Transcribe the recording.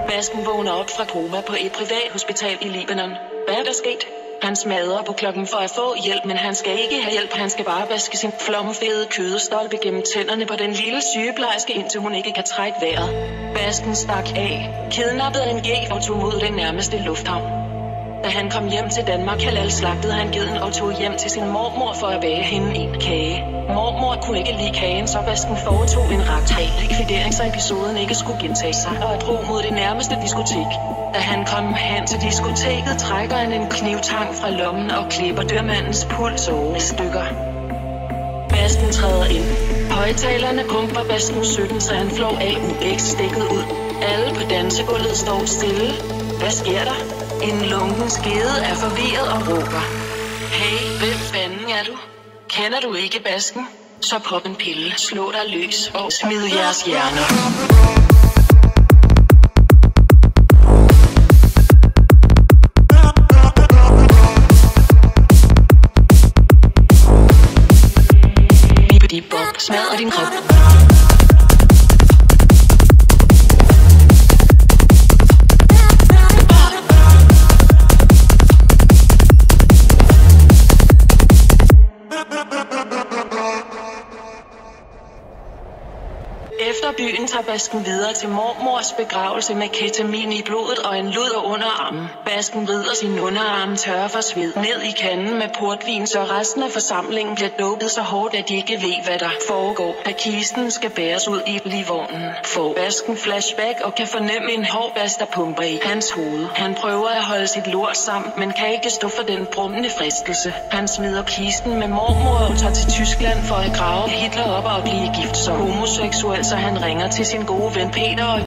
Basken vågner op fra koma på et privathospital i Libanon. Hvad er der sket? Han smadrer på klokken for at få hjælp, men han skal ikke have hjælp. Han skal bare vaske sin flommefede kødestolpe gennem tænderne på den lille sygeplejerske, indtil hun ikke kan trække vejret. Basken stak af, kidnappede en ged og tog mod den nærmeste lufthavn. Da han kom hjem til Danmark, slagtede han geden og tog hjem til sin mormor for at bage hende en kage. Mormor kunne ikke lide kagen, så Basken foretog en likvidering, så episoden ikke skulle gentage sig, og drog mod det nærmeste diskotek. Da han kom hen til diskoteket, trækker han en knivtang fra lommen og klipper dørmandens pulsåre i stykker. Basken træder ind. Højtalerne pumper Basken 17, så han flår AUX-stikket ud. Alle på dansegulvet står stille. Hvad sker der? En lunken skede er forvirret og råber: Hey, hvem fanden er du? Kender du ikke Basken? Så pop en pille, slå dig løs og smid jeres hjerner. Bippity-bop, smadrer din krop. Efter byen tager Basken videre til mormors begravelse med ketamin i blodet og en luder under armen. Basken vrider sin underarm tør for sved ned i kanden med portvin, så resten af forsamlingen bliver dopet så hårdt, at de ikke ved, hvad der foregår. Da kisten skal bæres ud i livvognen, får Basken flashback og kan fornemme en hård bas, der pumper i hans hoved. Han prøver at holde sit lort sammen, men kan ikke stå for den brummende fristelse. Han smider kisten med mormor og tager til Tyskland for at grave Hitler op og blive gift som homoseksuel, så han ringer til sin gode ven Peter og